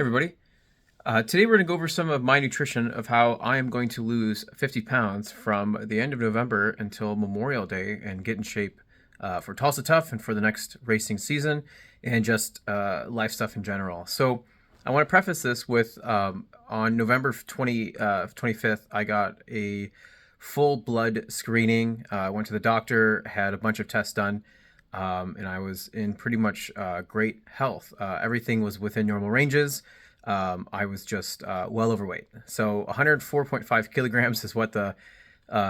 Everybody. Today we're going to go over some of my nutrition of how I am going to lose 50 pounds from the end of November until Memorial Day and get in shape for Tulsa Tough and for the next racing season and just life stuff in general. So I want to preface this with on November 25th, I got a full blood screening. I went to the doctor, had a bunch of tests done, and I was in pretty much great health. Everything was within normal ranges. I was just well overweight. So 104.5 kilograms is what the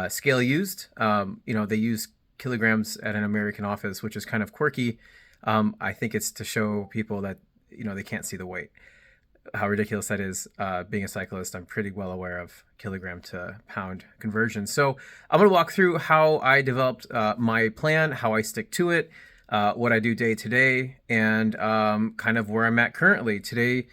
scale used. They use kilograms at an American office, which is kind of quirky. I think it's to show people that, they can't see the weight. How ridiculous that is. Being a cyclist, I'm pretty well aware of kilogram to pound conversion. So I'm going to walk through how I developed my plan, how I stick to it, what I do day to day, and kind of where I'm at currently. Today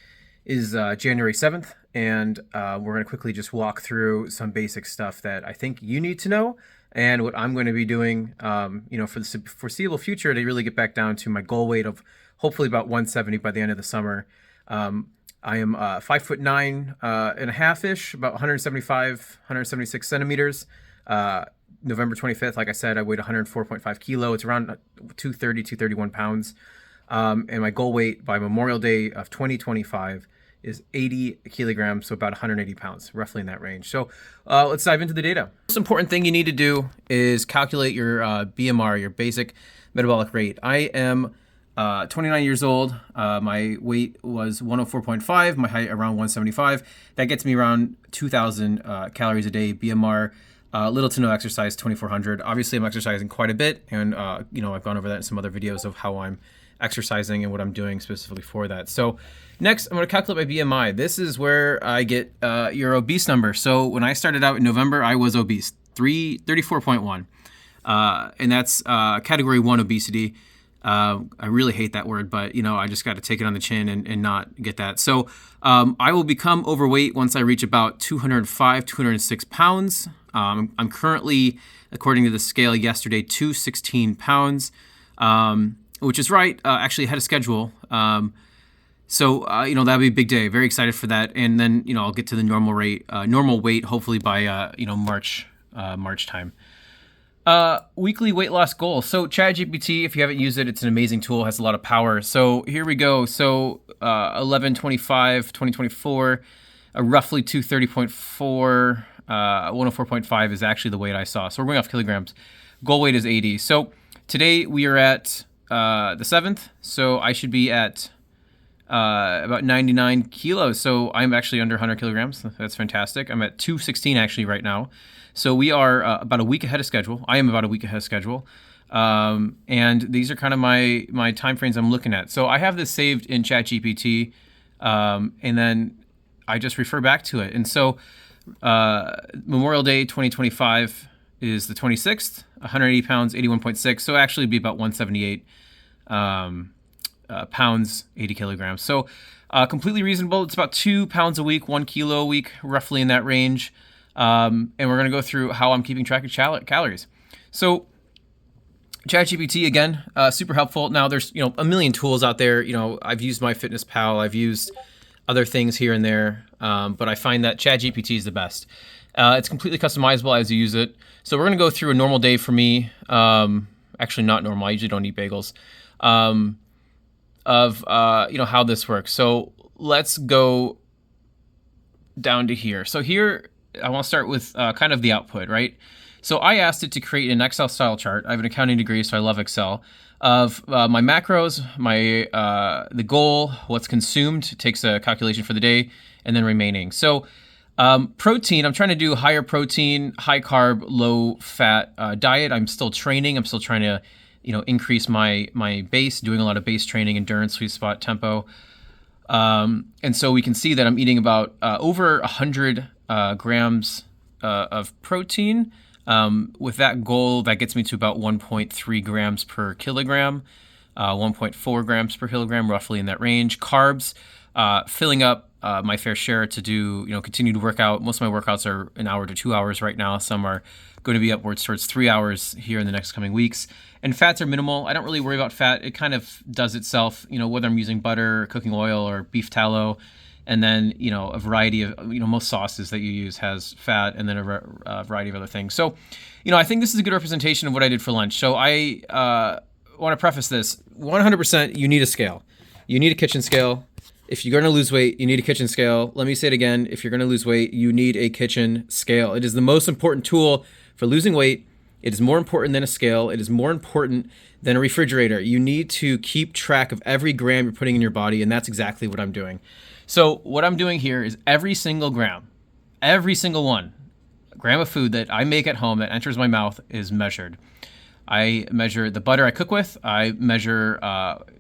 is January 7th, and we're going to quickly just walk through some basic stuff that I think you need to know and what I'm going to be doing, for the foreseeable future to really get back down to my goal weight of hopefully about 170 by the end of the summer. I am 5'9" and a half-ish, about 176 centimeters. November 25th, like I said, I weighed 104.5 kilo. It's around 230, 231 pounds. And my goal weight by Memorial Day of 2025 is 80 kilograms, so about 180 pounds, roughly in that range. So let's dive into the data. The most important thing you need to do is calculate your BMR, your basic metabolic rate. I am 29 years old. My weight was 104.5, my height around 175. That gets me around 2,000 calories a day. BMR, little to no exercise, 2,400. Obviously, I'm exercising quite a bit, and I've gone over that in some other videos of how I'm exercising and what I'm doing specifically for that. So next, I'm going to calculate my BMI. This is where I get your obese number. So when I started out in November, I was obese, 34.1, and that's category 1 obesity. I really hate that word, but I just got to take it on the chin and not get that. So I will become overweight once I reach about 205, 206 pounds. I'm currently, according to the scale yesterday, 216 pounds, which is right, actually ahead of schedule. That'll be a big day. Very excited for that. And then, I'll get to the normal weight, hopefully by, March time. Weekly weight loss goal. So ChatGPT, if you haven't used it, it's an amazing tool, has a lot of power. So here we go. So 11/25/2024, roughly 230.4, 104.5 is actually the weight I saw. So we're going off kilograms. Goal weight is 80. So today we are at the 7th. So I should be at about 99 kilos. So I'm actually under 100 kilograms. That's fantastic. I'm at 216 actually right now. So we are about a week ahead of schedule. I am about a week ahead of schedule. And these are kind of my timeframes I'm looking at. So I have this saved in ChatGPT, and then I just refer back to it. And so Memorial Day 2025 is the 26th, 180 pounds, 81.6. So actually it'd be about 178 pounds, 80 kilograms. So completely reasonable. It's about 2 pounds a week, 1 kilo a week, roughly in that range. And we're going to go through how I'm keeping track of calories. So ChatGPT, again, super helpful. Now there's, a million tools out there. I've used MyFitnessPal. I've used other things here and there. But I find that ChatGPT is the best. It's completely customizable as you use it. So we're going to go through a normal day for me. Actually not normal. I usually don't eat bagels. How this works. So let's go down to here. So here, I want to start with kind of the output, right? So I asked it to create an Excel style chart. I have an accounting degree, so I love Excel, of my macros, the goal, what's consumed. It takes a calculation for the day, and then remaining. So protein, I'm trying to do higher protein, high carb, low fat diet. I'm still training. I'm still trying to, increase my base, doing a lot of base training, endurance, sweet spot, tempo. And so we can see that I'm eating about over 100 grams of protein. With that goal, that gets me to about 1.3 grams per kilogram, 1.4 grams per kilogram, roughly in that range. Carbs, filling up my fair share to do, continue to work out. Most of my workouts are an hour to 2 hours right now. Some are going to be upwards towards 3 hours here in the next coming weeks. And fats are minimal. I don't really worry about fat. It kind of does itself, whether I'm using butter, cooking oil, or beef tallow. And then, a variety of, most sauces that you use has fat, and then a variety of other things. So, I think this is a good representation of what I did for lunch. So I want to preface this. 100%, you need a scale. You need a kitchen scale. If you're going to lose weight, you need a kitchen scale. Let me say it again. If you're going to lose weight, you need a kitchen scale. It is the most important tool for losing weight. It is more important than a scale. It is more important than a refrigerator. You need to keep track of every gram you're putting in your body, and that's exactly what I'm doing. So what I'm doing here is every single gram, every single gram of food that I make at home that enters my mouth is measured. I measure the butter I cook with. I measure,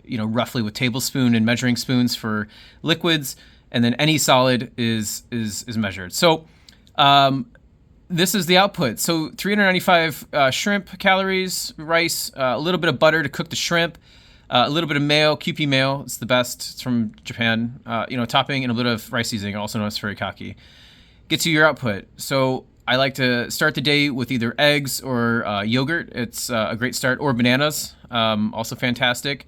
roughly with tablespoon and measuring spoons for liquids, and then any solid is measured. So this is the output. So 395 shrimp calories, rice, a little bit of butter to cook the shrimp, a little bit of mayo, Kewpie mayo. It's the best. It's from Japan. Topping and a bit of rice seasoning, also known as furikake. Gets you your output. So I like to start the day with either eggs or yogurt. It's a great start, or bananas, also fantastic.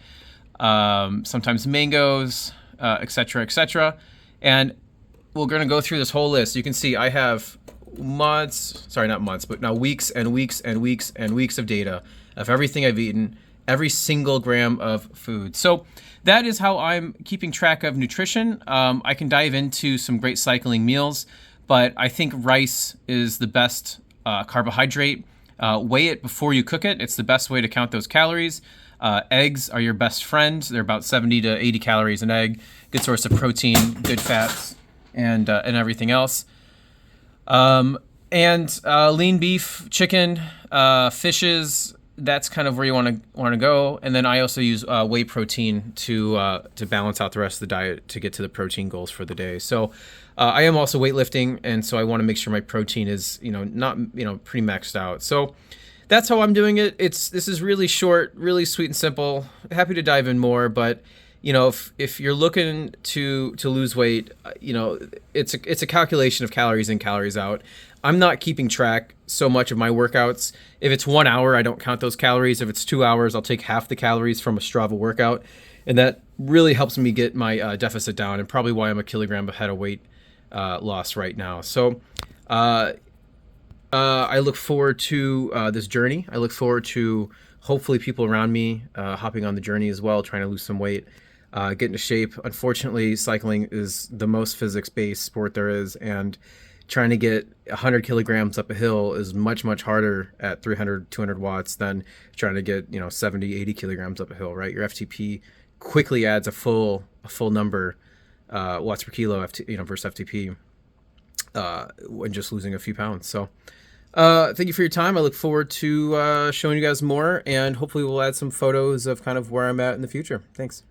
Sometimes mangoes, etc., etc. And we're going to go through this whole list. You can see I have weeks and weeks and weeks and weeks of data of everything I've eaten, every single gram of food. So that is how I'm keeping track of nutrition. I can dive into some great cycling meals, but I think rice is the best carbohydrate. Weigh it before you cook it. It's the best way to count those calories. Eggs are your best friend. They're about 70 to 80 calories an egg. Good source of protein, good fats, and everything else. Lean beef, chicken, fishes. That's kind of where you want to go. And then I also use whey protein to balance out the rest of the diet to get to the protein goals for the day. So I am also weightlifting, and so I want to make sure my protein is not pretty maxed out. So that's how I'm doing it. This is really short, really sweet and simple. Happy to dive in more, but if you're looking to lose weight, it's a calculation of calories in, calories out. I'm not keeping track so much of my workouts. If it's 1 hour, I don't count those calories. If it's 2 hours, I'll take half the calories from a Strava workout. And that really helps me get my deficit down, and probably why I'm a kilogram ahead of weight loss right now. So I look forward to this journey. I look forward to hopefully people around me hopping on the journey as well, trying to lose some weight, get into shape. Unfortunately, cycling is the most physics-based sport there is, and trying to get 100 kilograms up a hill is much, much harder at 300, 200 watts than trying to get 70, 80 kilograms up a hill, right? Your FTP quickly adds a full number, watts per kilo, versus FTP, when just losing a few pounds. So thank you for your time. I look forward to showing you guys more, and hopefully we'll add some photos of kind of where I'm at in the future. Thanks.